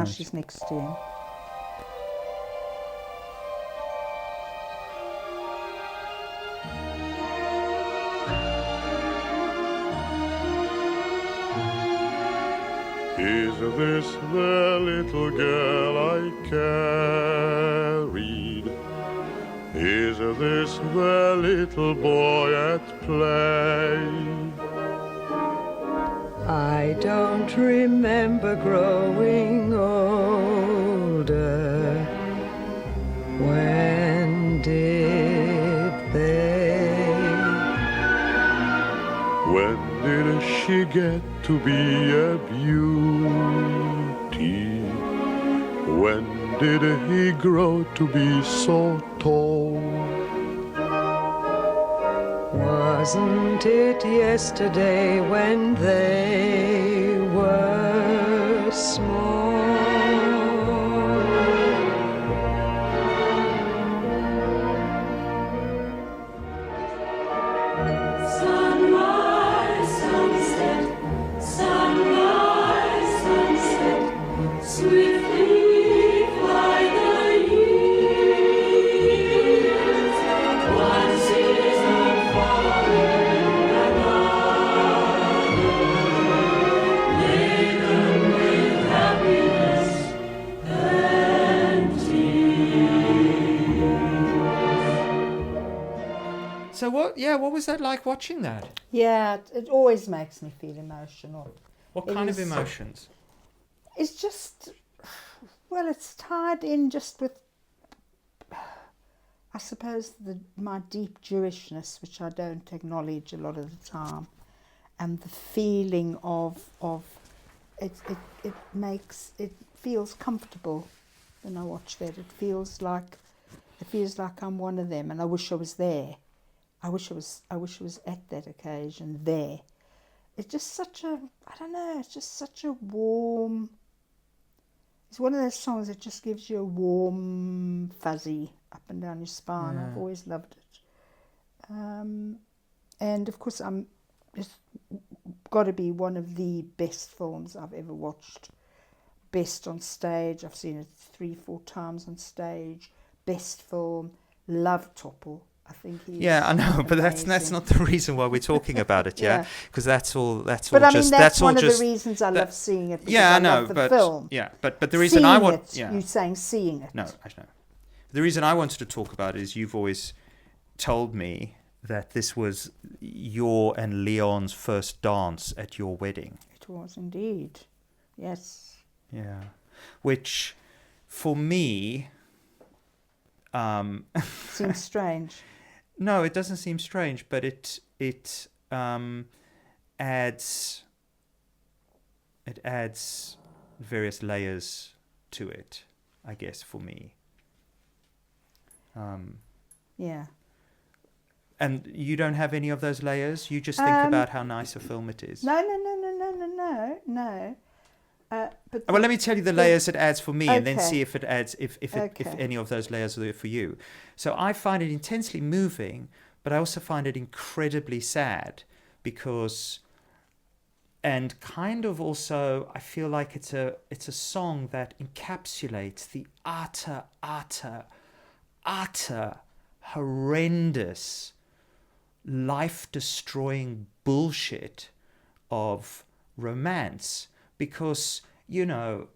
now she's next to him. Is this the little girl I carried? Is this the little boy at play? I don't remember growing older. When did they? When did she get to be a beauty? When did he grow to be so tall? Wasn't it yesterday when they were small? Sunrise, sunset, sunrise, sunset, swiftly fly the years. One season following another, laden with happiness and tears. So what was that like watching that? Yeah, it always makes me feel emotional. What It kind of is- emotions? It's just, well, it's tied in just with, I suppose, my deep Jewishness, which I don't acknowledge a lot of the time, and the feeling of it feels comfortable when I watch that. It feels like I'm one of them, and I wish I was there. I wish I was at that occasion there. It's just such a, I don't know, it's just such a warm, it's one of those songs that just gives you a warm fuzzy up and down your spine. Yeah. I've always loved it. And of course it's got to be one of the best films I've ever watched. Best on stage, I've seen it 3-4 times on stage. Best film, love Topol. I think he's Yeah, I know, but that's amazing. not the reason why we're talking about it, yeah? Yeah. Because that's all But all I mean, just that's all one just of the reasons I love seeing it. Because yeah, I I know, love the but film. yeah, but the reason Seeing I want it, yeah. you're saying seeing it. No, I know. The reason I wanted to talk about it is you've always told me that this was your and Leon's first dance at your wedding. It was indeed. Yes. Yeah. Which, for me, Seems strange. no, it doesn't seem strange, but it adds various layers to it, I guess, for me. Yeah. And you don't have any of those layers? You just think about how nice a film it is? No. But Well, let me tell you the layers it adds for me, and then Okay. see if it adds, if Okay. any of those layers are there for you. So I find it intensely moving, but I also find it incredibly sad because, and kind of also, I feel like it's a song that encapsulates the utter horrendous, life-destroying bullshit of romance. Because, you know,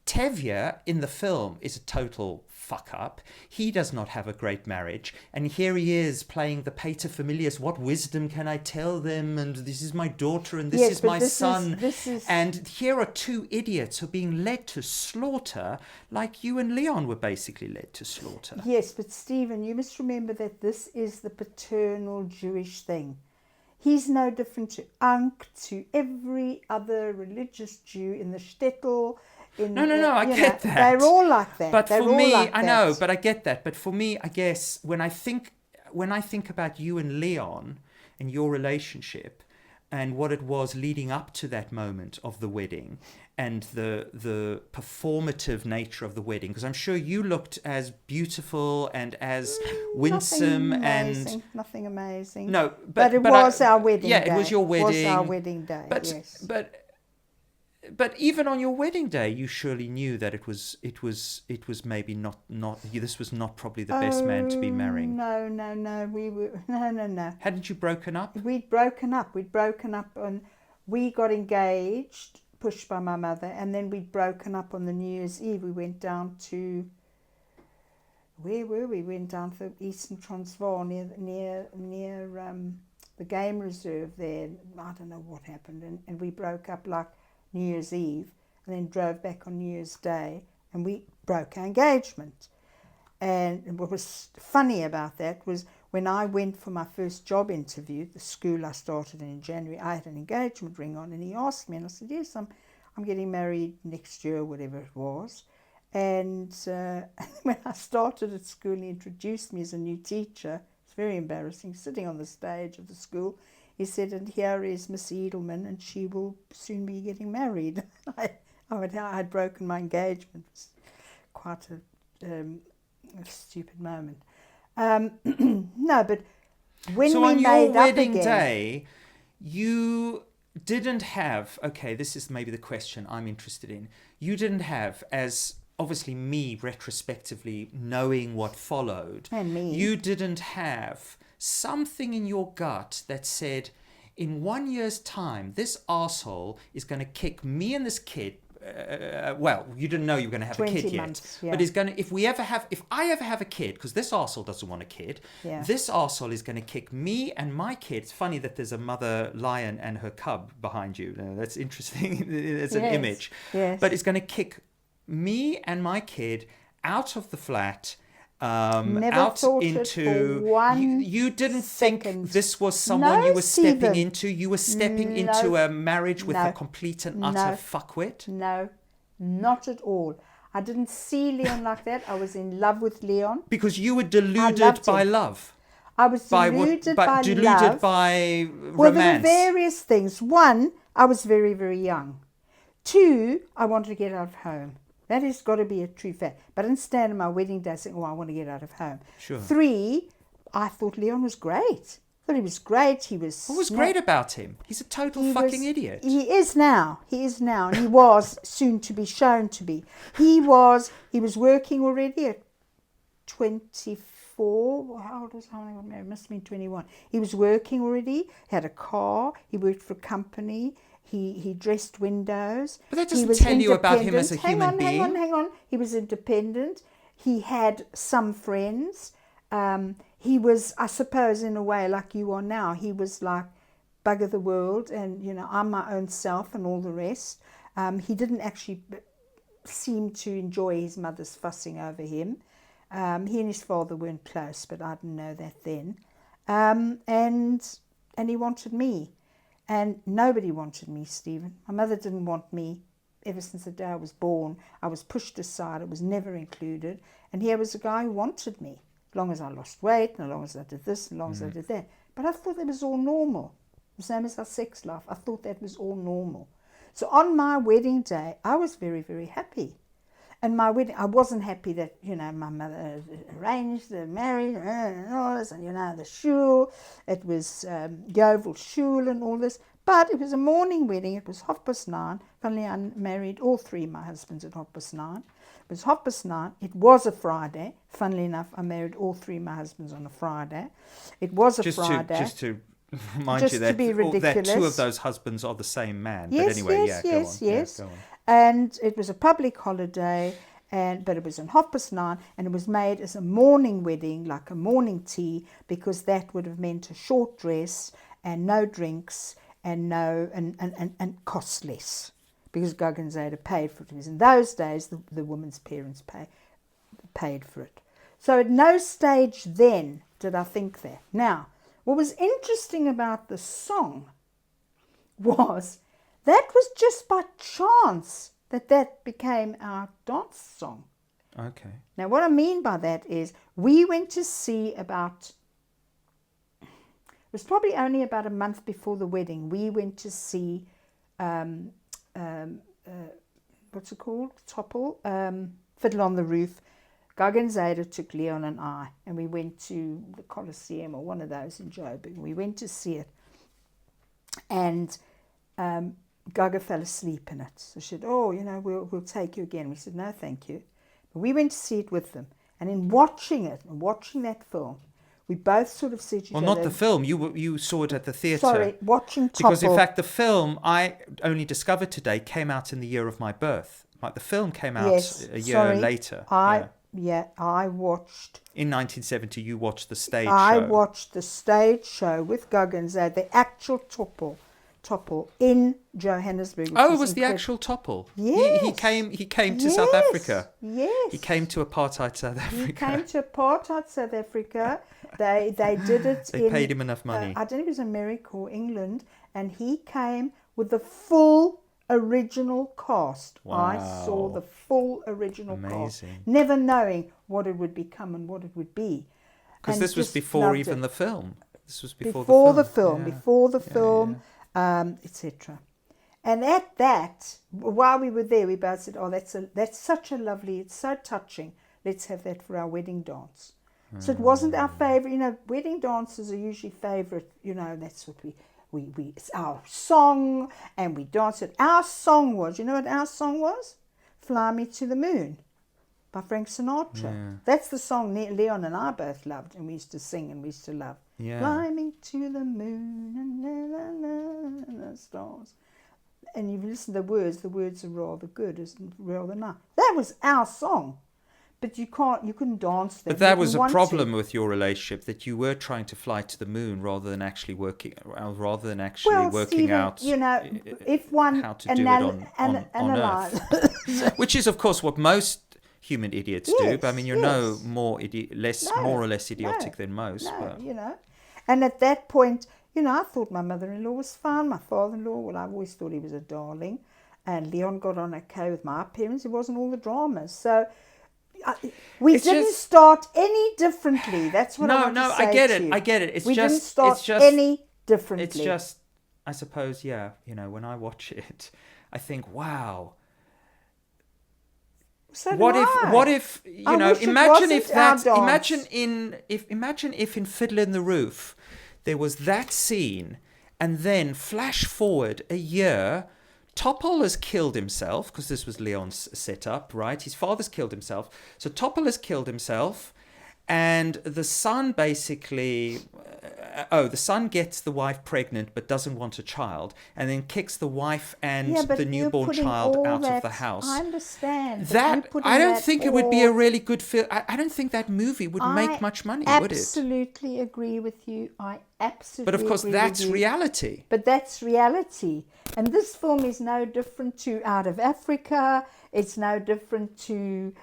Tevye in the film is a total fuck-up. He does not have a great marriage. And here he is playing the paterfamilias. What wisdom can I tell them? And this is my daughter and this Yes, is but my this son. is- And here are two idiots who are being led to slaughter like you and Leon were basically led to slaughter. Yes, but Stephen, you must remember that this is the paternal Jewish thing. He's no different to Ankh, to every other religious Jew in the shtetl. No, I get that. They're all like that. But They're for all me, like I that. know, but I get that. But for me, I guess when I think about you and Leon and your relationship and what it was leading up to that moment of the wedding and the performative nature of the wedding, because I'm sure you looked as beautiful and as winsome nothing amazing. No, but it but was our wedding day. Yeah, it was your wedding. It was our wedding day, But yes. but but even on your wedding day, you surely knew that it was maybe not this was not probably the best man to be marrying. No, we were no. Hadn't you broken up? We'd broken up, and we got engaged, pushed by my mother, and then we'd broken up on the New Year's Eve. We went down to, where were we? We went down to Eastern Transvaal near the game reserve there. I don't know what happened, and we broke up like New Year's Eve, and then drove back on New Year's Day, and we broke our engagement. And what was funny about that was when I went for my first job interview, the school I started in January, I had an engagement ring on, and he asked me, and I said, yes, I'm getting married next year, whatever it was. And when I started at school, he introduced me as a new teacher. It's very embarrassing, sitting on the stage of the school. He said, and here is Miss Edelman, and she will soon be getting married. I had broken my engagement. It was quite a stupid moment. No, but when so we on your made up wedding again, day, you didn't have, okay, this is maybe the question I'm interested in. You didn't have, as obviously me retrospectively knowing what followed, and me, you didn't have something in your gut that said, in 1 year's time, this arsehole is going to kick me and this kid. Well, you didn't know you were going to have a 20 kid months, yet, yeah. but he's going to. If I ever have a kid, because this arsehole doesn't want a kid, Yeah. this arsehole is going to kick me and my kid. It's funny that there's a mother lion and her cub behind you. That's interesting. It's an Yes, image, yes. but it's going to kick me and my kid out of the flat. Never Out thought it into for one you didn't second. think this was someone No, you were stepping Stephen. into. You were stepping No. into a marriage with No. a complete and utter No. fuckwit. No, not at all. I didn't see Leon like that. I was in love with Leon. Because you were I deluded loved by him. love. I was By deluded what? by Deluded love. by Well, there were romance. various things. One, I was very, very young. Two, I wanted to get out of home. That has got to be a true fact. But I didn't stand on my wedding day saying, oh, I want to get out of home. Sure. Three, I thought Leon was great. I thought he was great. He was... What was great about him? He's a total He fucking was- idiot. He is now. And he was soon to be shown to be. He was working already at 24. How old was I when I got married? Must have been 21. He was working already, had a car, he worked for a company, he dressed windows. But that He doesn't was tell you about him independent. as a human being. Hang on. He was independent. He had some friends. He was, I suppose, in a way like you are now. He was like bugger the world, and I'm my own self and all the rest. He didn't actually seem to enjoy his mother's fussing over him. He and his father weren't close, but I didn't know that then. And he wanted me, and nobody wanted me, Stephen. My mother didn't want me. Ever since the day I was born, I was pushed aside. I was never included. And here was a guy who wanted me, as long as I lost weight, and as long as I did this, and as long as I did that. But I thought that was all normal. The same as our sex life. I thought that was all normal. So on my wedding day, I was very, very happy. And my wedding, I wasn't happy that, my mother arranged the marriage and all this, and, the shul. It was Yeovil shul and all this. But it was a morning wedding. It was 9:30. Finally, I married all three of my husbands at 9:30. It was 9:30. It was a Friday. Funnily enough, I married all three of my husbands on a Friday. It was a Friday. Just to remind Just you to that, be that two ridiculous. of those husbands are the same man. Yes, but anyway, yes, yeah, yes, go on. yes. Yeah, go on. And it was a public holiday, but it was on 9:30, and it was made as a morning wedding, like a morning tea, because that would have meant a short dress and no drinks and and cost less, because Guggen Zeta paid for it. Because in those days, the woman's parents paid for it. So at no stage then did I think that. Now, what was interesting about the song was that was just by chance that became our dance song. Okay. Now, what I mean by that is we went to see it was probably only about a month before the wedding. We went to see, what's it called? Topple, Fiddler on the Roof. Guggen Zeta took Leon and I, and we went to the Coliseum or one of those in Joburg. We went to see it. And Gaga fell asleep in it. So she said, oh, we'll take you again. We said, no, thank you. But we went to see it with them. And in watching it, and watching that film, we both sort of said to each Well, other... not the film. You saw it at the theatre. Sorry, watching Topple... Because, in fact, the film, I only discovered today, came out in the year of my birth. Like, the film came out a year later. I watched... In 1970, you watched the stage show. I watched the stage show with Guggins at the actual Topple in Johannesburg. Oh, it was the actual Topple. Yes. He came to South Africa. Yes. He came to apartheid South Africa. He came to apartheid South Africa. They did it. They paid him enough money. I don't know if it was America or England, and he came with the full original cast. Wow. I saw the full original cast, Amazing. never knowing what it would become and what it would be. Because And this was just before loved even it. the film. This was before the film, Yeah. etc. And at that, while we were there, we both said, "Oh, that's such a lovely. It's so touching. Let's have that for our wedding dance." So it wasn't our favorite. Wedding dances are usually favorite. That's what we. It's our song, and we dance it. Our song was. You know what our song was? "Fly Me to the Moon" by Frank Sinatra. Yeah. That's the song Leon and I both loved, and we used to sing and we used to love. Yeah. Fly me to the moon and the stars. And you listen to the words are rather good, isn't rather nice. That was our song. But you couldn't dance that. But that You was a didn't want problem to. with your relationship, that you were trying to fly to the moon rather than actually working Stephen, out if one how to do it on analyze. Earth. Which is, of course, what most human idiots do. Yes, But I mean, you're yes. more or less idiotic than most. No, but. And at that point, I thought my mother-in-law was fine. My father-in-law, well, I always thought he was a darling. And Leon got on okay with my parents. It wasn't all the dramas. So we didn't start any differently. That's what I want to say I get to it. you. I get it. We didn't start any differently. It's just, I suppose, when I watch it, I think, wow. So What if I wish it imagine if wasn't our that dance. imagine if in Fiddler in the Roof there was that scene, and then flash forward a year, Topple has killed himself, because this was Leon's setup, right? His father's killed himself. So Topple has killed himself, and the son basically... the son gets the wife pregnant but doesn't want a child, and then kicks the wife and the newborn child out of the house. I understand. That I don't think it would be a really good film. I don't think that movie would make much money, would it? I absolutely agree with you. I absolutely But of course, agree that's with you. reality. But that's reality. And this film is no different to Out of Africa. It's no different to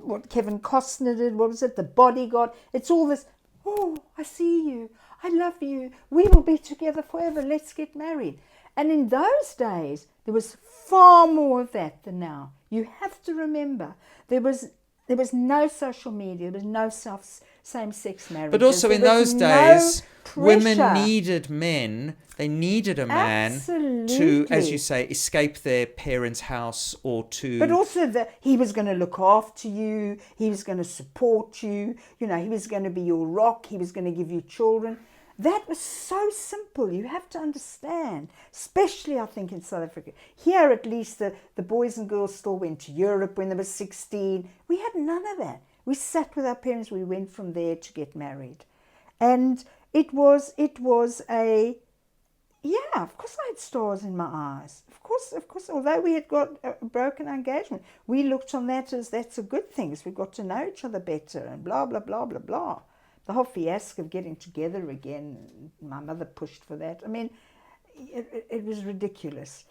what Kevin Costner did. What was it? The Bodyguard. It's all this, oh, I see you. I love you. We will be together forever. Let's get married. And in those days, there was far more of that than now. You have to remember, there was no social media. There was no same-sex marriage. But also in those days, women needed men. They needed a man to, as you say, escape their parents' house or to... But also he was going to look after you. He was going to support you. He was going to be your rock. He was going to give you children. That was so simple. You have to understand, especially I think in South Africa. Here at least the boys and girls still went to Europe when they were 16. We had none of that. We sat with our parents. We went from there to get married. And it was a... Yeah, of course I had stars in my eyes. Of course, although we had got a broken engagement, we looked on that as that's a good thing. We got to know each other better and blah, blah, blah, blah, blah. The whole fiasco of getting together again, my mother pushed for that. I mean, it was ridiculous.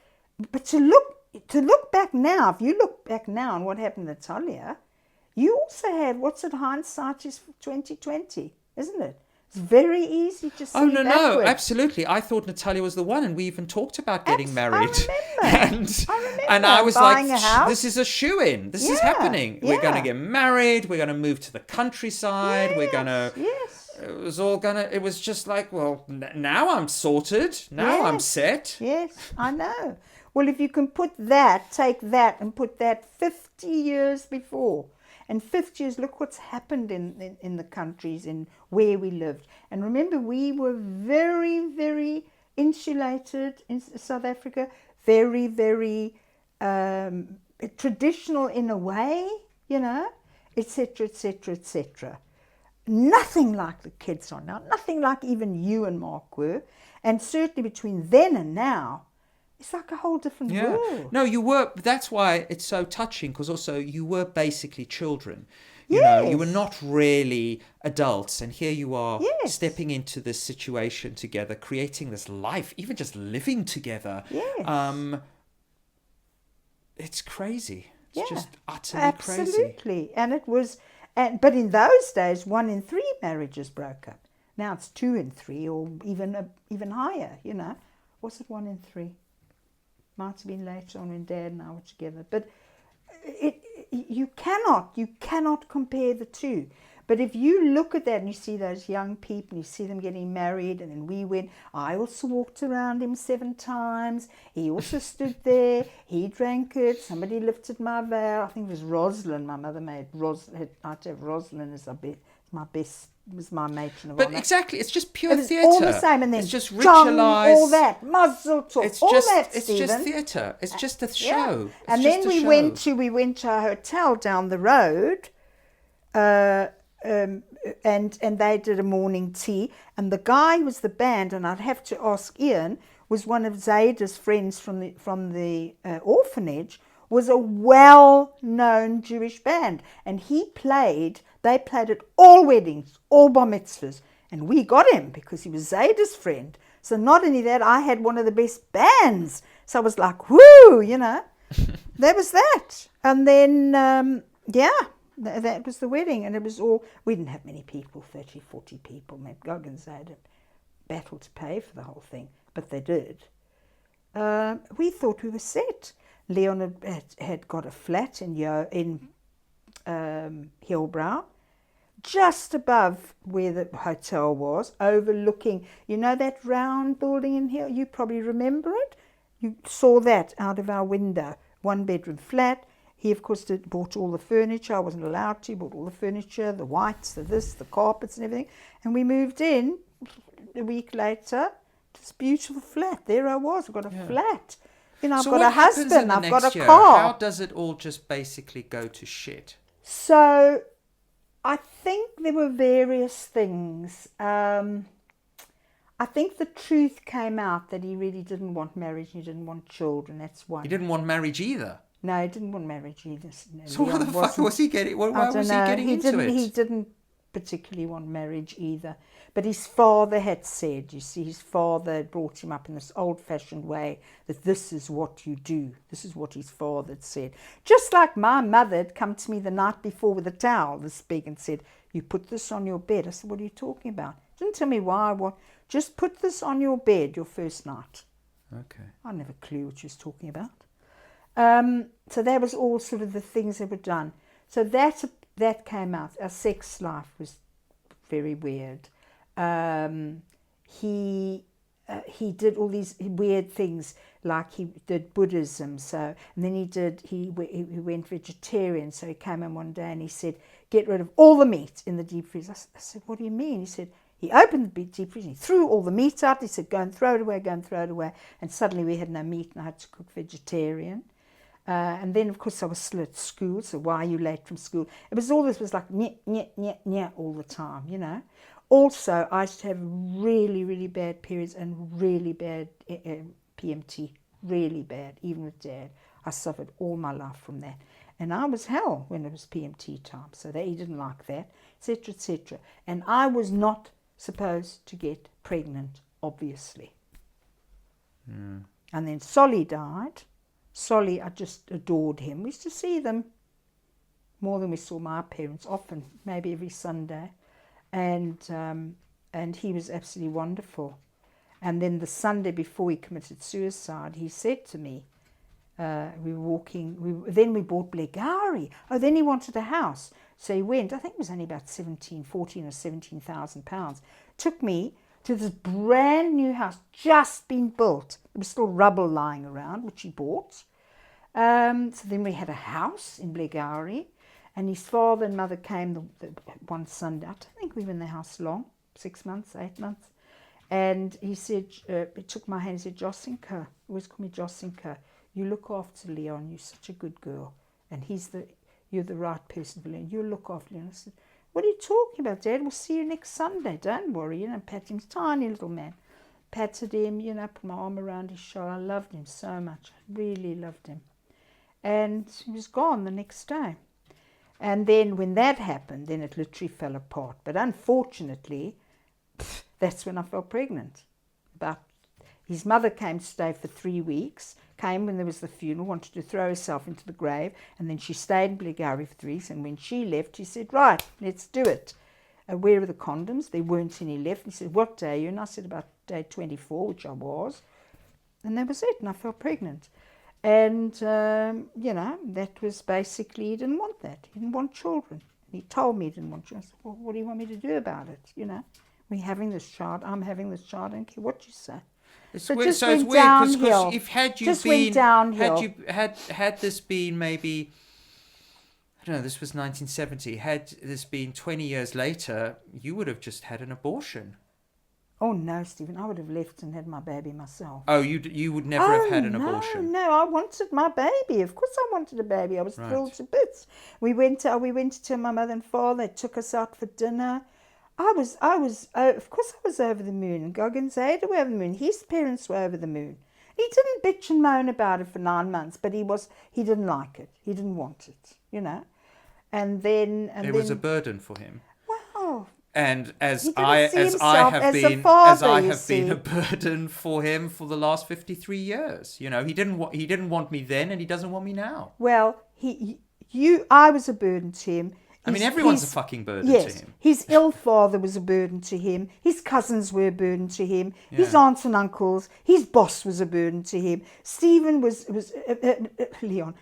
But to look back now, if you look back now on what happened to Natalia, you also have, hindsight is 2020, isn't it? It's very easy to see no, backwards. absolutely. I thought Natalia was the one, and we even talked about getting married. I remember. And I was buying like, a house. this is a shoe-in. This is happening. We're going to get married. We're going to move to the countryside. We're going to... Yes. It was just like, well, now I'm sorted. Now I'm set. Yes, I know. Well, if you can take that and put that 50 years before... And 50 years, look what's happened in the countries in where we lived. And remember, we were very, very, insulated in South Africa, very, very traditional in a way, you know, etc., etc., etc. Nothing like the kids are now, nothing like even you and Mark were. And certainly between then and now, it's like a whole different world. No, you were. That's why it's so touching, because also you were basically children. You Yes. know, you were not really adults, and here you are Yes. stepping into this situation together, creating this life, even just living together. Yes. It's crazy. It's Yeah. just utterly crazy. Absolutely. And it was, but in those days, 1 in 3 marriages broke up. Now it's 2 in 3, or even higher, you know. Was it 1 in 3? Might have been later on when Dad and I were together. But you cannot compare the two. But if you look at that and you see those young people, you see them getting married, and then I also walked around him 7 times. He also stood there. He drank it. Somebody lifted my veil. I think it was Rosalind. My mother made I'd have Rosalind as was my matron of But honor. exactly, it's just pure It was theatre. all the same, and then it's just John, ritualized. all that, Mazel Tov, It's all just that, it's Stephen. just theatre. It's just a Yeah. show. It's And just then a we show. went to our hotel down the road, and they did a morning tea. And the guy who was the band, and I'd have to ask Ian, was one of Zaida's friends from the orphanage. Was a well-known Jewish band, and they played at all weddings, all bar mitzvahs, and we got him because he was Zaida's friend. So not only that, I had one of the best bands, so I was like, whoo, you know. There was that. And then that was the wedding, and it was all, we didn't have many people, 30, 40 people. Maybe Gog and Zayda battled to pay for the whole thing, but they did. We thought we were set. Leon had got a flat in Hillbrow, just above where the hotel was, overlooking, you know, that round building in here? You probably remember it. You saw that out of our window. 1-bedroom flat. He, of course, bought all the furniture. I wasn't allowed to. He bought all the furniture, the whites, the carpets and everything. And we moved in a week later to this beautiful flat. There I was. I've got a flat. You know, I've So got what a happens in husband. the I've got next a year? car. How does it all just basically go to shit? So I think there were various things. I think the truth came out that he really didn't want marriage. He didn't want children. That's one. He didn't want marriage either. No, he didn't want marriage either. No, So what Leon the fuck wasn't. was he getting? Why I was don't he know. getting into it? He didn't particularly want marriage either. But his father had said, you see, his father had brought him up in this old-fashioned way, that this is what you do. This is what his father had said. Just like my mother had come to me the night before with a towel this big and said, you put this on your bed. I said, what are you talking about? Didn't tell me why. Just put this on your bed your first night. Okay. I never clue what she was talking about. So that was all sort of the things that were done. So that came out. Our sex life was very weird. He did all these weird things, like he did Buddhism. So, and then he went vegetarian. So he came in one day and he said, get rid of all the meat in the deep freeze. I said, what do you mean? He said, he opened the deep freeze and he threw all the meat out. He said, go and throw it away, go and throw it away. And suddenly we had no meat and I had to cook vegetarian. And then, of course, I was still at school. So why are you late from school? It was all this was like, nyeh, nyeh, nyeh, nyeh, all the time, you know. Also, I used to have really, really bad periods and really bad PMT, really bad, even with Dad. I suffered all my life from that. And I was hell when it was PMT time, so he didn't like that, etc., etc. And I was not supposed to get pregnant, obviously. And then Solly died. Solly, I just adored him. We used to see them more than we saw my parents, often, maybe every Sunday. And he was absolutely wonderful. And then the Sunday before he committed suicide, he said to me, we were walking, then we bought Blegari. Oh, then he wanted a house. So he went, I think it was only about 14 or 17,000 pounds. Took me to this brand new house, just been built. There was still rubble lying around, which he bought. So then we had a house in Blegari. And his father and mother came the one Sunday. I don't think we were in the house long, 6 months, 8 months. And he said, he took my hand and said, Josinka, he always called me Josinka, you look after Leon, you're such a good girl. And you're the right person for Leon. You look after Leon. I said, what are you talking about, Dad? We'll see you next Sunday. Don't worry. Patted him, tiny little man. Patted him, put my arm around his shoulder. I loved him so much. I really loved him. And he was gone the next day. And then when that happened, then it literally fell apart. But unfortunately, that's when I fell pregnant. His mother came to stay for 3 weeks, came when there was the funeral, wanted to throw herself into the grave, and then she stayed in Bulgaria for 3 weeks, and when she left, he said, right, let's do it. Where are the condoms? There weren't any left. He said, what day are you? And I said, about day 24, which I was. And that was it, and I fell pregnant. And, that was basically, he didn't want that. He didn't want children. He told me he didn't want children. I said, well, what do you want me to do about it? We're having this child, I'm having this child, I don't care what you say. It's It weird. just So it's went weird because downhill. if had you Just been went downhill. had this been maybe, I don't know, this was 1970. Had this been 20 years later, you would have just had an abortion. Oh no, Stephen, I would have left and had my baby myself. Oh, you would never have had an abortion. No, I wanted my baby. Of course I wanted a baby. I was thrilled to bits. We went to tell my mother and father. They took us out for dinner. Of course I was over the moon. Goggins Ada were over the moon. His parents were over the moon. He didn't bitch and moan about it for 9 months, but he didn't like it. He didn't want it, And then it was a burden for him. Wow. And as He didn't I see have himself been as a as father, I you have been see. a burden for him for the last 53 years. He didn't want me then, and he doesn't want me now. Well, I was a burden to him. I mean, everyone's a fucking burden yes, to him. His ill father was a burden to him. His cousins were a burden to him. His Yeah. aunts and uncles. His boss was a burden to him. Stephen was Leon.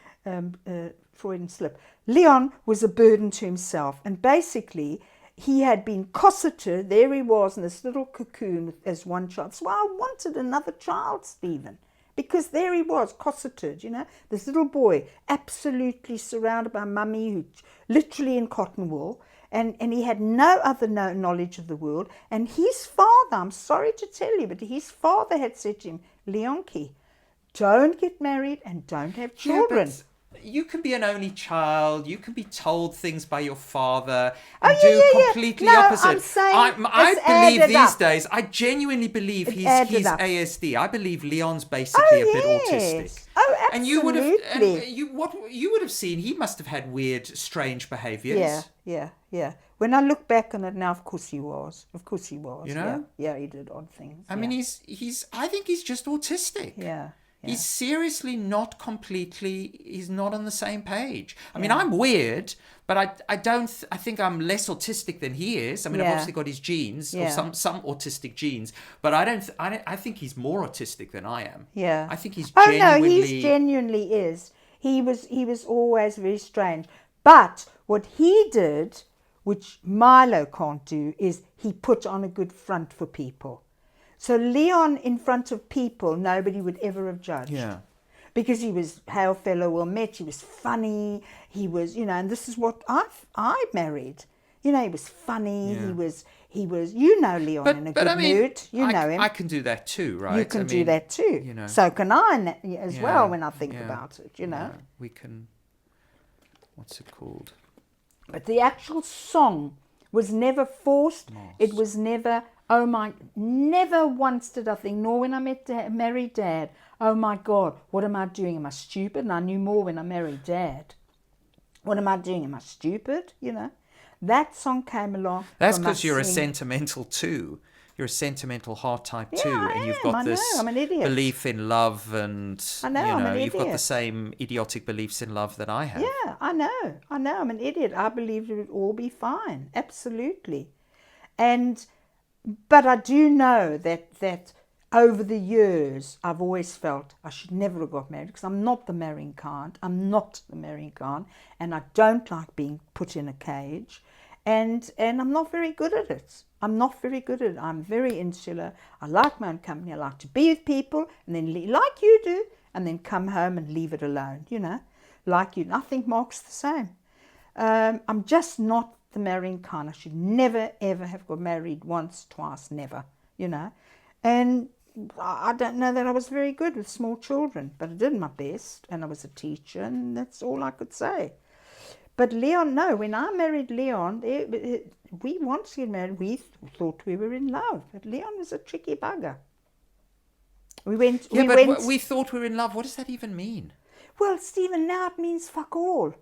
Freudian slip. Leon was a burden to himself, and basically he had been cosseted. There he was in this little cocoon as one child. So I wanted another child, Stephen. Because there he was, cosseted, this little boy, absolutely surrounded by mummy, who literally in cotton wool, and he had no other knowledge of the world. And his father, I'm sorry to tell you, but his father had said to him, Leonki, don't get married and don't have children. Yeah, but you can be an only child. You can be told things by your father Oh, and yeah, do yeah, yeah. completely No, opposite. I'm saying I it's believe added these up. days, I genuinely believe he's added up. ASD. I believe Leon's basically a bit autistic. Oh, And you would absolutely. you would have seen he must have had weird, strange behaviours. Yeah. When I look back on it now, of course he was. You know? Yeah, he did odd things. I mean, I think he's just autistic. Yeah. He's seriously not completely, he's not on the same page. I mean, I'm weird, but I think I'm less autistic than he is. I mean, I've obviously got his genes, or some autistic genes, but I think he's more autistic than I am. Yeah. I think he's Oh genuinely... no, he genuinely is. He was always very strange. But what he did, which Milo can't do, is he put on a good front for people. So Leon in front of people, nobody would ever have judged. Yeah. Because he was hail fellow well met, he was funny, he was, and this is what I married. He was funny, Yeah. he was Leon in a good mood. You know him. I can do that too, right? You can do that too. You know. So can I as well when I think yeah, about it, yeah, we can, what's it called? But the actual song was never forced. It was never, never once did I think, nor when I married Dad, oh my God, what am I doing? Am I stupid? And I knew more when I married Dad. What am I doing? Am I stupid? That song came along. That's because you're a sentimental too. You're a sentimental heart type too, and you've got this I'm an idiot. belief in love, and I know, I'm an you've got the idiot. same idiotic beliefs in love that I have. Yeah, I know, I'm an idiot. I believed it would all be fine, absolutely. But I do know that over the years, I've always felt I should never have got married because I'm not the marrying kind. I'm not the marrying kind, and I don't like being put in a cage, and I'm not very good at it. I'm very insular. I like my own company. I like to be with people, and then like you do, and then come home and leave it alone. Like you. And I think Mark's the same. I'm just not the marrying kind. I should never ever have got married once, twice, never. And I don't know that I was very good with small children, but I did my best, and I was a teacher, and that's all I could say. But Leon, no, when I married Leon, we wanted to get married. We thought we were in love, but Leon was a tricky bugger. We thought we were in love. What does that even mean? Well, Stephen, now it means fuck all.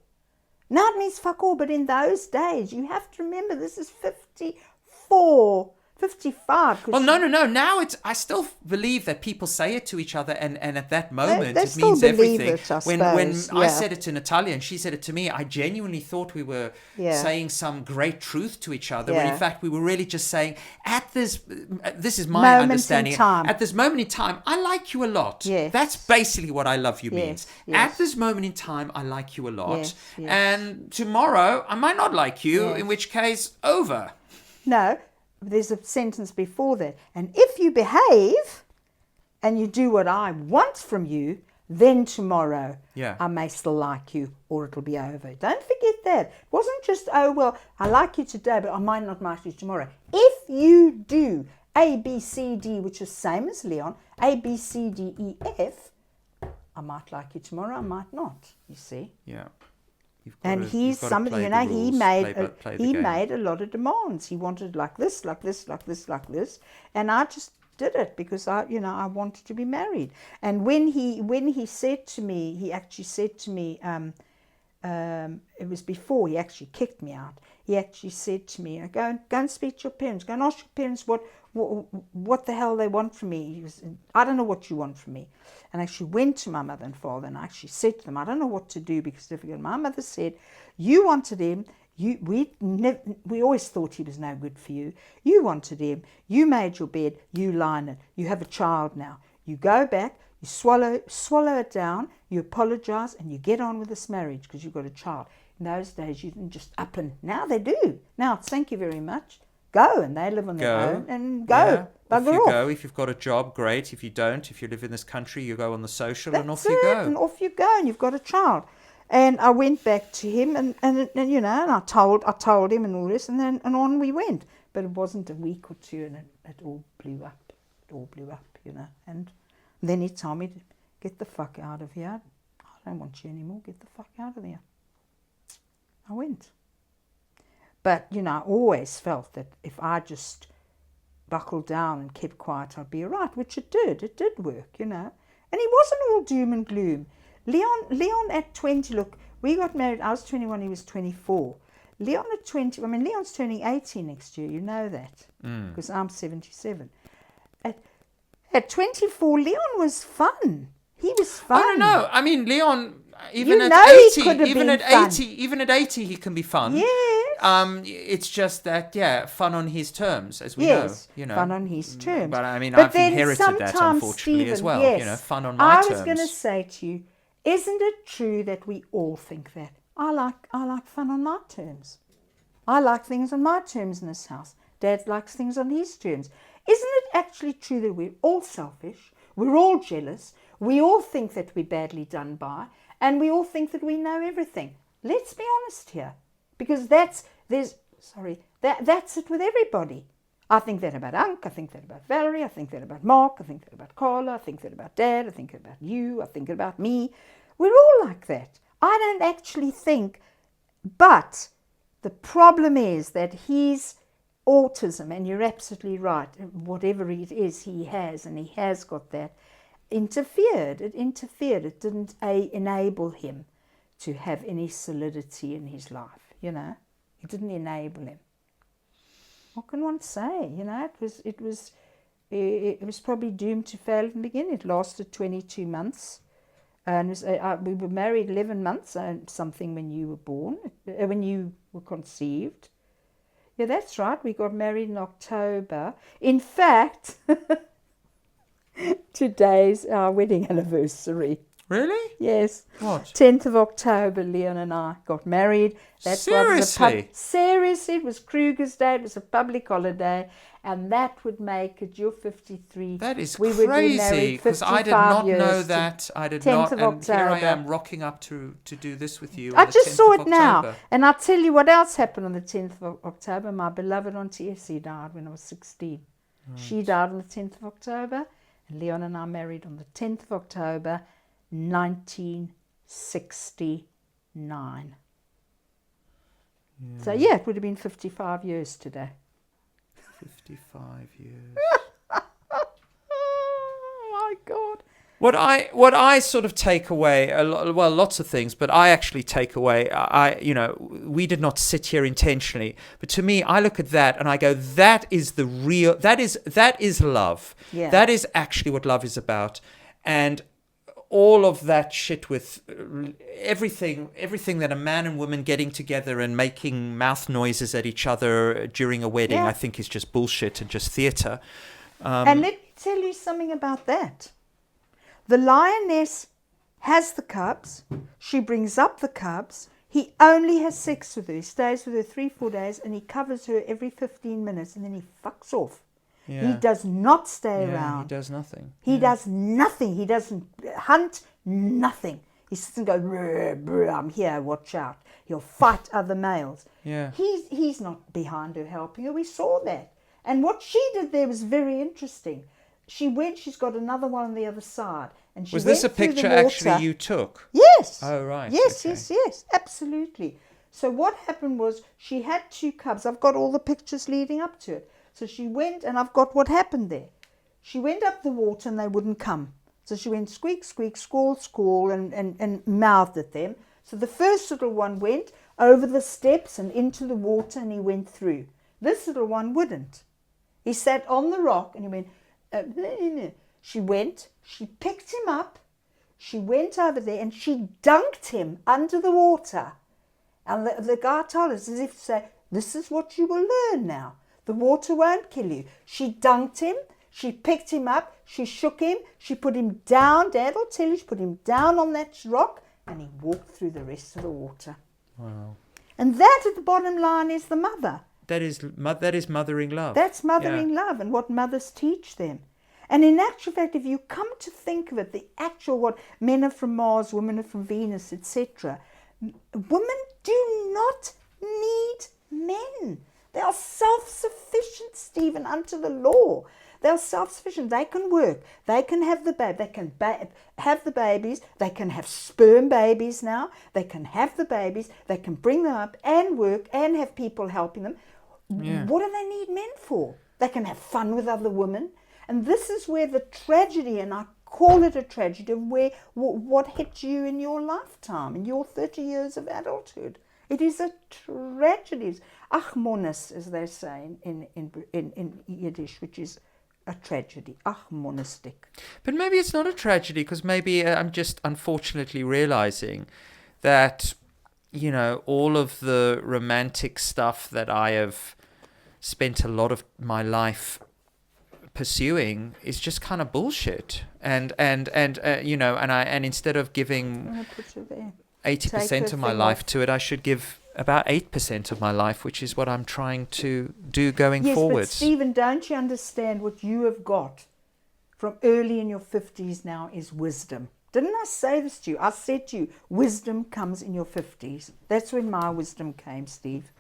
Now it means fuck all, but in those days, you have to remember this is 54, 55. Well, no. Now I still believe that people say it to each other, and at that moment they it still means believe everything. it, I when suppose, I yeah. said it to Natalia and she said it to me, I genuinely thought we were saying some great truth to each other. When in fact we were really just saying, at this is my Moment understanding. in time. At this moment in time, I like you a lot. Yes. That's basically what I love you means. Yes. At this moment in time, I like you a lot. Yes. And tomorrow I might not like you. Yes. In which case, over. No, there's a sentence before that. And if you behave and you do what I want from you, then tomorrow I may still like you, or it'll be over. Don't forget that. It wasn't just, oh, well, I like you today, but I might not like you tomorrow. If you do A, B, C, D, which is same as Leon, A, B, C, D, E, F, I might like you tomorrow, I might not, you see. Yeah. And he's somebody, you know, he made a lot of demands. He wanted like this, like this, like this, like this, and I just did it because I wanted to be married. And when he said to me, he actually said to me, it was before he actually kicked me out. He actually said to me, go and speak to your parents. Go and ask your parents what the hell they want from me. He was, I don't know what you want from me. And I actually went to my mother and father and I actually said to them, I don't know what to do because it's difficult. My mother said, you wanted him. We always thought he was no good for you. You wanted him. You made your bed. You lie in it. You have a child now. You go back. You swallow it down. You apologize and you get on with this marriage because you've got a child. In those days, you didn't just up and now they do. Now it's thank you very much. Go, and they live on their own and go. Yeah. Bugger off. Go. If you've got a job, great. If you don't, if you live in this country, you go on the social. That's and off you go. And off you go, and you've got a child. And I went back to him, and you know, and I told him and all this, and on we went. But it wasn't a week or two, and it all blew up. It all blew up, you know. And then he told me to get the fuck out of here. I don't want you anymore. Get the fuck out of here. I went. But, you know, I always felt that if I just buckled down and kept quiet, I'd be all right, which it did. It did work, you know. And he wasn't all doom and gloom. Leon at 20, look, we got married, I was 21, he was 24. Leon at 20, I mean, Leon's turning 18 next year, you know that, because I'm 77. At 24, Leon was fun. He was fun. I don't know. I mean, Leon, even You at know he 80, could have even been at fun. 80, even at 80, he can be fun. Yes. It's just that, fun on his terms, as we Yes, know. You know, fun on his terms. But I mean, But I've then inherited that, sometimes, unfortunately, as Stephen, well. yes, You know, fun on my terms. I was going to say to you, isn't it true that we all think that? I like fun on my terms. I like things on my terms in this house. Dad likes things on his terms. Isn't it actually true that we're all selfish? We're all jealous. We all think that we're badly done by. And we all think that we know everything. Let's be honest here. Because that's it with everybody. I think that about Unc, I think that about Valerie, I think that about Mark, I think that about Carla, I think that about Dad, I think that about you, I think about me. We're all like that. I don't actually think, but the problem is that his autism, and you're absolutely right, whatever it is he has, and he has got that, interfered. It didn't enable him to have any solidity in his life, you know. It didn't enable him. What can one say? You know, it was probably doomed to fail in the beginning. It lasted 22 months. And we were married 11 months, something when you were born, when you were conceived. Yeah, that's right. We got married in October. In fact, today's our wedding anniversary. Really? Yes. What? 10th of October, Leon and I got married. Seriously? Seriously, it was Kruger's Day. It was a public holiday. And that would make it, you're 53. That is we would be crazy, married because I did 55 not years know to that. I did 10th not, of and here I October. am rocking up to do this with you. I on the just 10th saw of it now. October. And I'll tell you what else happened on the 10th of October. My beloved Auntie Essie died when I was 16. She died on the 10th of October, and Leon and I married on the 10th of October, 1969. So yeah, it would have been 55 years today. 55 years. Oh my God. What I sort of take away, well, lots of things, but I actually take away, we did not sit here intentionally, but to me, I look at that and I go, that is the real, that is love. Yeah. That is actually what love is about. And all of that shit with everything that a man and woman getting together and making mouth noises at each other during a wedding, Yeah. I think is just bullshit and just theatre. And let me tell you something about that. The lioness has the cubs. She brings up the cubs. He only has sex with her. He stays with her 3-4 days, and he covers her every 15 minutes, and then he fucks off. Yeah. He does not stay Yeah, around. he does nothing. He does nothing. He doesn't hunt, nothing. He sits and goes, brr, brr, I'm here, watch out. He'll fight other males. Yeah. He's not behind her helping her. We saw that. And what she did there was very interesting. She's got another one on the other side. And she Was this a went through the picture water. actually you took? Yes. Oh, right. Yes, okay. yes, absolutely. So what happened was she had 2 cubs. I've got all the pictures leading up to it. So she went, and I've got what happened there. She went up the water and they wouldn't come. So she went squeak, squeak, squall, squall, and mouthed at them. So the first little one went over the steps and into the water, and he went through. This little one wouldn't. He sat on the rock and he went, she went, she picked him up, she went over there and she dunked him under the water. And the guy told us, as if to say, this is what you will learn now. The water won't kill you. She dunked him, she picked him up, she shook him, she put him down, Dad will tell you, she put him down on that rock, and he walked through the rest of the water. Wow. And that at the bottom line is the mother. That is mothering love. That's mothering love and what mothers teach them. And in actual fact, if you come to think of it, the actual what men are from Mars, women are from Venus, etc. Women do not need men. They are self-sufficient, Stephen, unto the law. They are self-sufficient. They can work. They can have the baby. They can have the babies. They can have sperm babies now. They can have the babies. They can bring them up and work and have people helping them. Yeah. What do they need men for? They can have fun with other women. And this is where the tragedy, and I call it a tragedy, of where what hit you in your lifetime, in your 30 years of adulthood. It is a tragedy. Achmonis, as they say in Yiddish, which is a tragedy. Achmonistic. But maybe it's not a tragedy, because maybe I'm just unfortunately realizing that, all of the romantic stuff that I have spent a lot of my life pursuing is just kind of bullshit. And instead of giving I'm going to put you there. 80% of my life to it, I should give about 8% of my life, which is what I'm trying to do going forwards. But Stephen, don't you understand what you have got from early in your 50s now is wisdom? Didn't I say this to you? I said to you, wisdom comes in your 50s. That's when my wisdom came, Steve.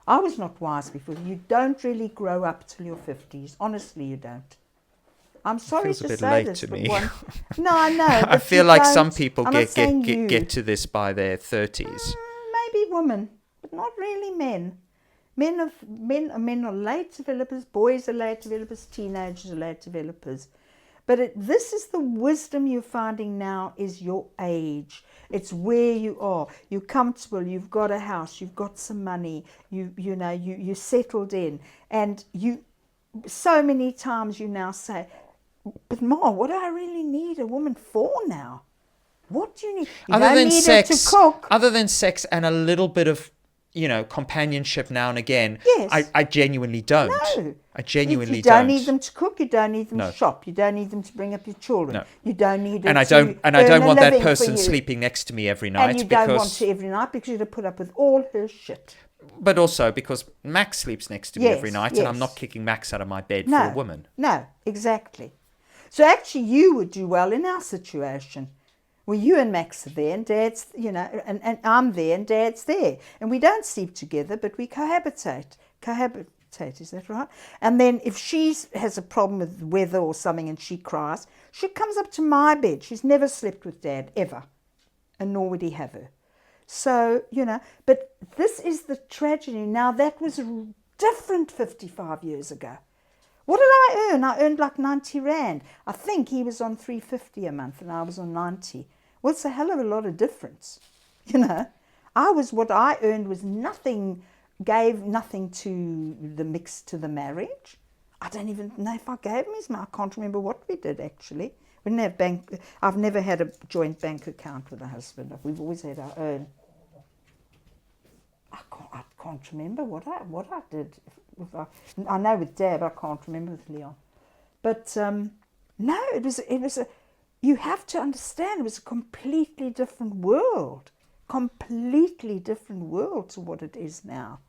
I was not wise before. You don't really grow up till your 50s. Honestly, you don't. I'm sorry Feels to a bit say late this, to but me. No, I know. I but feel you like don't. some people I'm not saying you. get to this by their 30s. Maybe women, but not really men. Men are late developers. Boys are late developers. Teenagers are late developers. But this is the wisdom you're finding now is your age. It's where you are. You're comfortable. You've got a house. You've got some money. You're settled in. And so many times you now say, but Ma, what do I really need a woman for now? What do you need? You Other don't than need sex, her to cook. other than sex and a little bit of, companionship now and again. Yes. I genuinely don't. No. I genuinely You don't need them to cook. You don't need them No. to shop. You don't need them to bring up your children. No. You don't need And them I don't to and I earn don't a want that living for person you. sleeping next to me every night, And you because don't want to every night because you have to put up with all her shit. but also because Max sleeps next to me Yes, every night, and I'm yes. not kicking Max out of my bed No. for a woman. No, exactly. So actually you would do well in our situation. Well, you and Max are there, and Dad's, and I'm there, and Dad's there. And we don't sleep together, but we cohabitate. Tate, is that right? And then if she has a problem with the weather or something and she cries, she comes up to my bed. She's never slept with Dad, ever. And nor would he have her. So, but this is the tragedy. Now, that was different 55 years ago. What did I earn? I earned like 90 Rand. I think he was on 350 a month and I was on 90. Well, it's a hell of a lot of difference. What I earned was nothing, gave nothing to the mix, to the marriage. I don't even know if I gave him his money. I can't remember what we did, actually. We didn't have bank. I've never had a joint bank account with a husband. We've always had our own. I can't remember what I did. I know with Dad, I can't remember with Leon. But no, it was a. You have to understand, it was a completely different world. Completely different world to what it is now.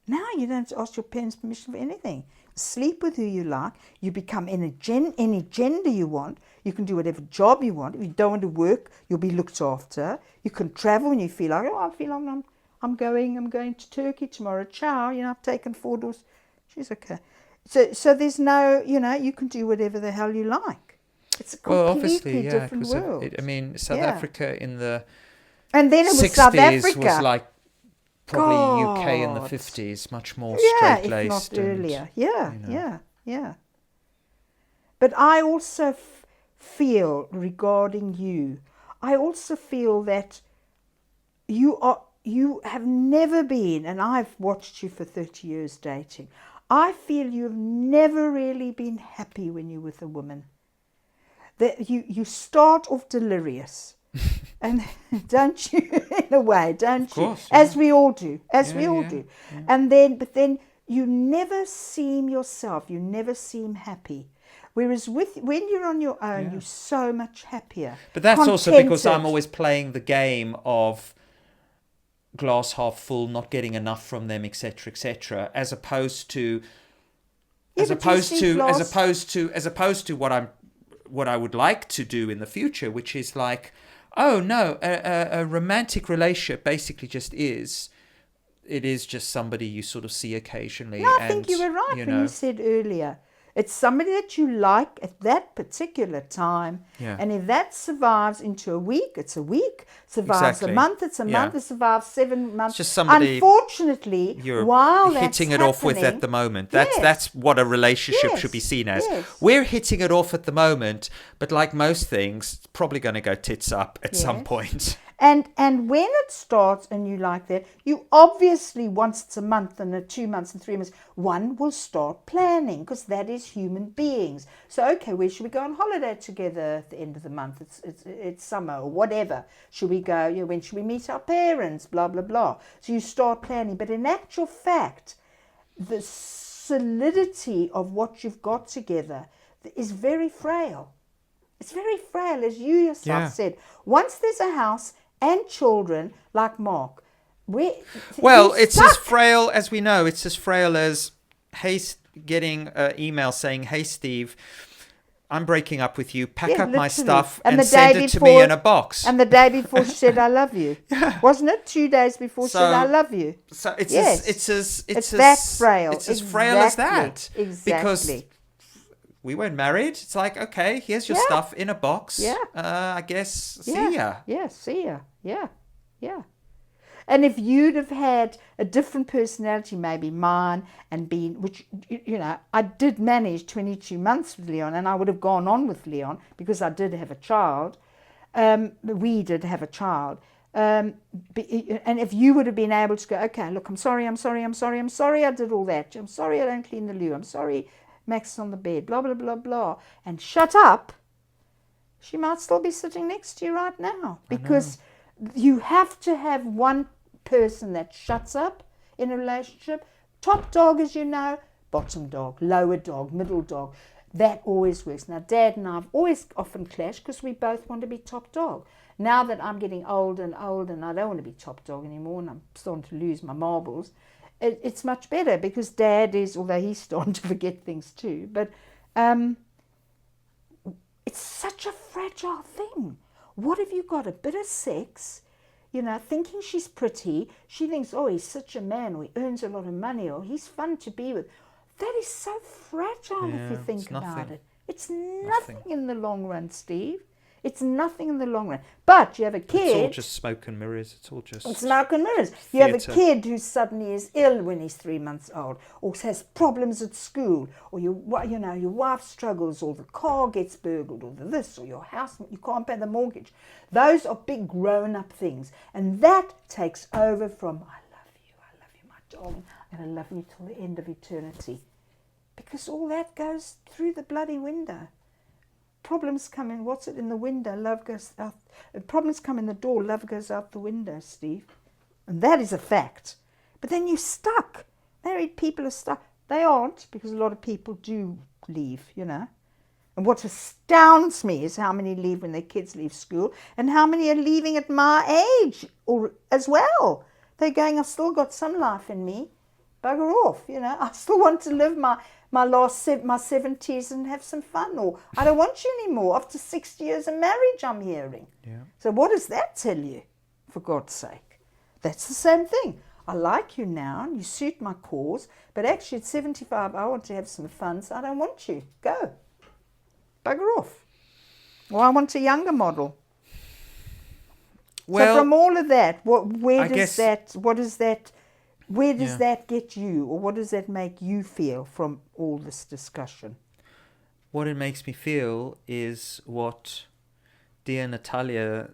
Now you don't ask your parents' permission for anything. Sleep with who you like. You become any gender you want. You can do whatever job you want. If you don't want to work, you'll be looked after. You can travel when you feel like, I feel like I'm going to Turkey tomorrow. Ciao. I've taken 4 daughters. She's okay. So there's no, you can do whatever the hell you like. It's a completely different world. South Africa in the and then it was 60s South Africa. was like probably UK in the 50s, much more straight-laced. If not earlier. Yeah. But I also feel, regarding you, I also feel that you have never been, and I've watched you for 30 years dating, I feel you've never really been happy when you're with a woman. That you start off delirious. And don't you, in a way, don't you? Of course, yeah. As we all do. Yeah. And then you never seem yourself. You never seem happy. Whereas when you're on your own, you're so much happier. But that's contented. also because I'm always playing the game of glass half full, not getting enough from them, etc., as opposed to what I would like to do in the future, which is like, oh no, a romantic relationship basically just is. It is just somebody you sort of see occasionally. No, I think you were right when you said earlier. It's somebody that you like at that particular time. Yeah. And if that survives into a week, it's a week. Survives Exactly. a month, it's a month. Yeah. It survives 7 months. It's just somebody Unfortunately, you're while that's hitting it off with at the moment. That's what a relationship should be seen as. Yes. We're hitting it off at the moment, but like most things, it's probably going to go tits up at some point. And when it starts and you like that, you obviously, once it's a month and 2 months and 3 months, one will start planning, because that is human beings. So, okay, where should we go on holiday together at the end of the month? It's summer or whatever. Should we go, when should we meet our parents? Blah, blah, blah. So you start planning. But in actual fact, the solidity of what you've got together is very frail. It's very frail, as you yourself said. Once there's a house and children, like Mark, it's as frail as we know. It's as frail as getting an email saying, "Hey Steve, I'm breaking up with you. Pack up my stuff and send it to me in a box." And the day before she said, "I love you." Wasn't it 2 days before she said, "I love you"? So it's that frail. It's as frail as that. Exactly. Because we weren't married. It's like, okay, here's your stuff in a box. Yeah. I guess, see ya. Yeah, see ya. Yeah. And if you'd have had a different personality, maybe mine, and been, which, I did manage 22 months with Leon, and I would have gone on with Leon because I did have a child. We did have a child. And if you would have been able to go, okay, look, I'm sorry I did all that. I'm sorry I don't clean the loo. I'm sorry Max is on the bed, blah, blah, blah, blah, and shut up, she might still be sitting next to you right now, because you have to have one person that shuts up in a relationship. Top dog, as you know, bottom dog, lower dog, middle dog. That always works. Now, Dad and I have always often clashed because we both want to be top dog. Now that I'm getting old and I don't want to be top dog anymore, and I'm starting to lose my marbles, it's much better, because Dad is, although he's starting to forget things too, but it's such a fragile thing. What have you got? A bit of sex, you know, thinking she's pretty. She thinks, oh, he's such a man, or he earns a lot of money, or he's fun to be with. That is so fragile if you think about it. It's nothing in the long run, Steve. It's nothing in the long run. But you have a kid. It's all just smoke and mirrors. It's all just smoke and mirrors. You have a kid who suddenly is ill when he's 3 months old, or has problems at school, or your wife struggles, or the car gets burgled, or this, or your house, you can't pay the mortgage. Those are big grown-up things, and that takes over from I love you, my darling, and I love you till the end of eternity, because all that goes through the bloody window. Problems come in, what's it in the window? Love goes out. Problems come in the door, love goes out the window, Steve. And that is a fact. But then you're stuck. Married people are stuck. They aren't, because a lot of people do leave, you know. And what astounds me is how many leave when their kids leave school, and how many are leaving at my age or as well. They're going, I've still got some life in me. Bugger off, you know. I still want to live my 70s and have some fun, or I don't want you anymore after 60 years of marriage, I'm hearing. Yeah. So what does that tell you, for God's sake? That's the same thing. I like you now and you suit my cause, but actually at 75 I want to have some fun, so I don't want you. Go. Bugger off. Or I want a younger model. Well, so from all of that, where I does Yeah. that get you, or what does that make you feel from all this discussion? What it makes me feel is what dear Natalia's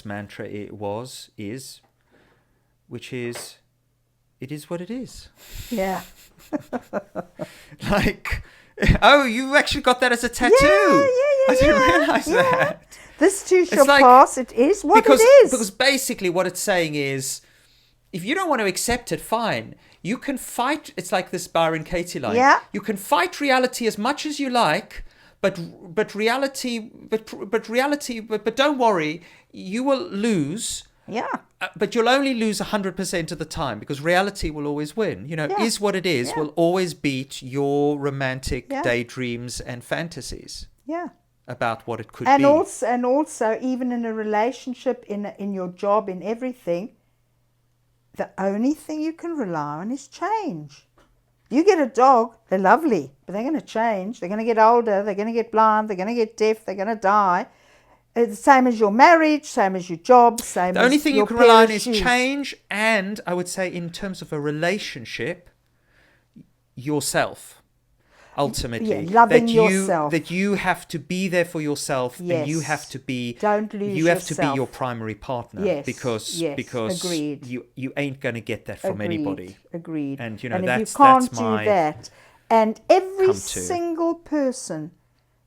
mantra is, which is, it is what it is. Yeah. Like, oh, you actually got that as a tattoo. Yeah. I didn't realise that. This too shall like- pass. It is what it is. Because basically what it's saying is, if you don't want to accept it, fine. You can fight. It's like this Byron Katie line. Yeah. You can fight reality as much as you like, but don't worry, you will lose. Yeah. But you'll only lose 100% of the time, because reality will always win. You know, Yeah. is what it is will always beat your romantic Yeah. daydreams and fantasies Yeah. about what it could And be. also, even in a relationship, in your job, in everything, the only thing you can rely on is change. You get a dog, they're lovely, but they're going to change. They're going to get older, they're going to get blind, they're going to get deaf, they're going to die. It's the same as your marriage, same as your job, same as The only thing you your can rely on pair of is shoes. change, and I would say in terms of a relationship, yourself. Ultimately, Yeah, loving yourself. that you have to be there for yourself, and you Yes. have to be. Don't lose You have to yourself. be your primary partner, Yes, because agreed. you ain't going to get that from anybody. Agreed. And, you know, if that's- you can't that's my do that, and every come to. single person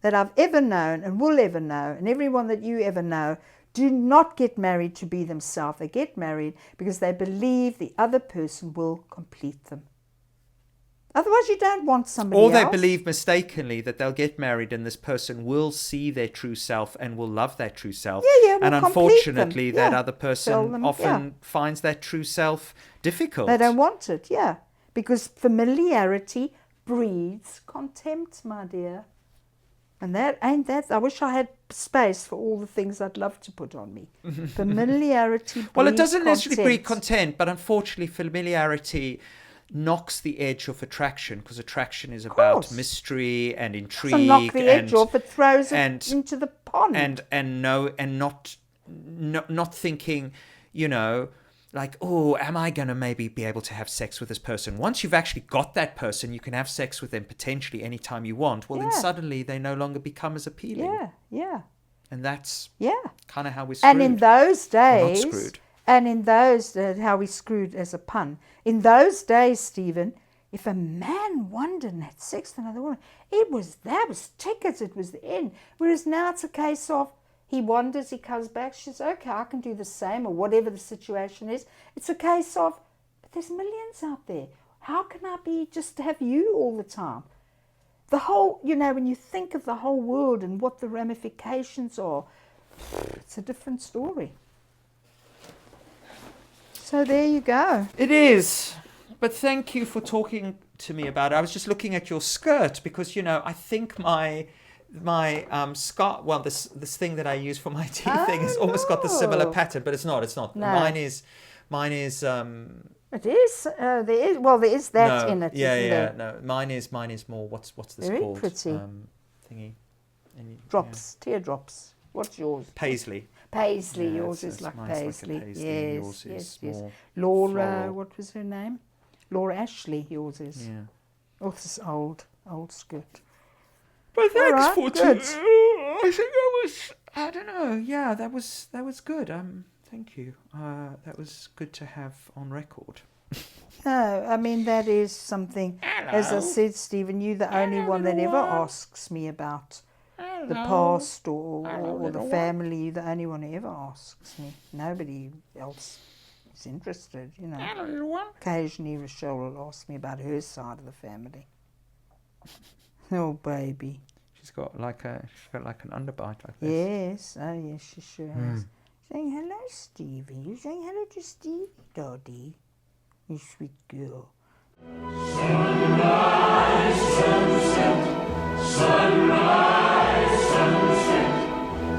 that I've ever known and will ever know, and everyone that you ever know, do not get married to be themselves. They get married because they believe the other person will complete them. Otherwise, you don't want somebody Or they else. believe mistakenly that they'll get married and this person will see their true self and will love that true self. Yeah, will and complete unfortunately, them. that Yeah. other Tell person them, often finds that true self difficult. They don't want it, yeah. Because familiarity breeds contempt, my dear. And that ain't that. I wish I had space for all the things I'd love to put on me. Familiarity breeds Well, it doesn't necessarily breed contempt. content, but unfortunately, familiarity knocks the edge off attraction, because attraction is about course. mystery and intrigue. So knock the edge off, it throws and- it into the pond. not thinking, you know, like, oh, am I going to maybe be able to have sex with this person? Once you've actually got that person, you can have sex with them potentially anytime you want. Well, then Yeah. suddenly they no longer become as appealing. yeah. And that's Yeah. kind of how we're screwed. And in those days, screwed. and in those, how we screwed as a pun, in those days, Stephen, if a man wandered and had sex with another woman, that was tickets, it was the end. Whereas now it's a case of, he wanders, he comes back, she's okay, I can do the same, or whatever the situation is. It's a case of, but there's millions out there. How can I be just to have you all the time? The whole, you know, when you think of the whole world and what the ramifications are, it's a different story. So there you go. It is. But thank you for talking to me about it. I was just looking at your skirt because, you know, I think my Scott. Well, this thing that I use for my tea thing has almost got the similar pattern, but it's not. It's not. No. Mine is. It is. There is that in it. Yeah, isn't yeah. there? No, mine is more. What's this Very called? pretty. Thingy. Drops, teardrops. What's yours? Paisley. Paisley. Yeah, yours is it's like mine's Paisley. like a paisley. Yes, Yours yes, is yes. more Laura, floral. what was her name? Laura Ashley. Yours is. Yeah. Oh, this old skirt. But thanks right, for good. I think that was. I don't know. Yeah, that was good. Thank you. That was good to have on record. No, I mean, that is something. As I said, Stephen, you're the only one that ever asks me about the past or the family. You're the only one who ever asks me. Nobody else is interested, you know. Occasionally, Rochelle will ask me about her side of the family. Oh, baby. She's got like an underbite like this. Yes, oh yes, she sure has. Saying hello, Stevie. You saying hello to Stevie, Doddy? You sweet girl. Sunrise, sunset,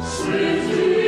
sweet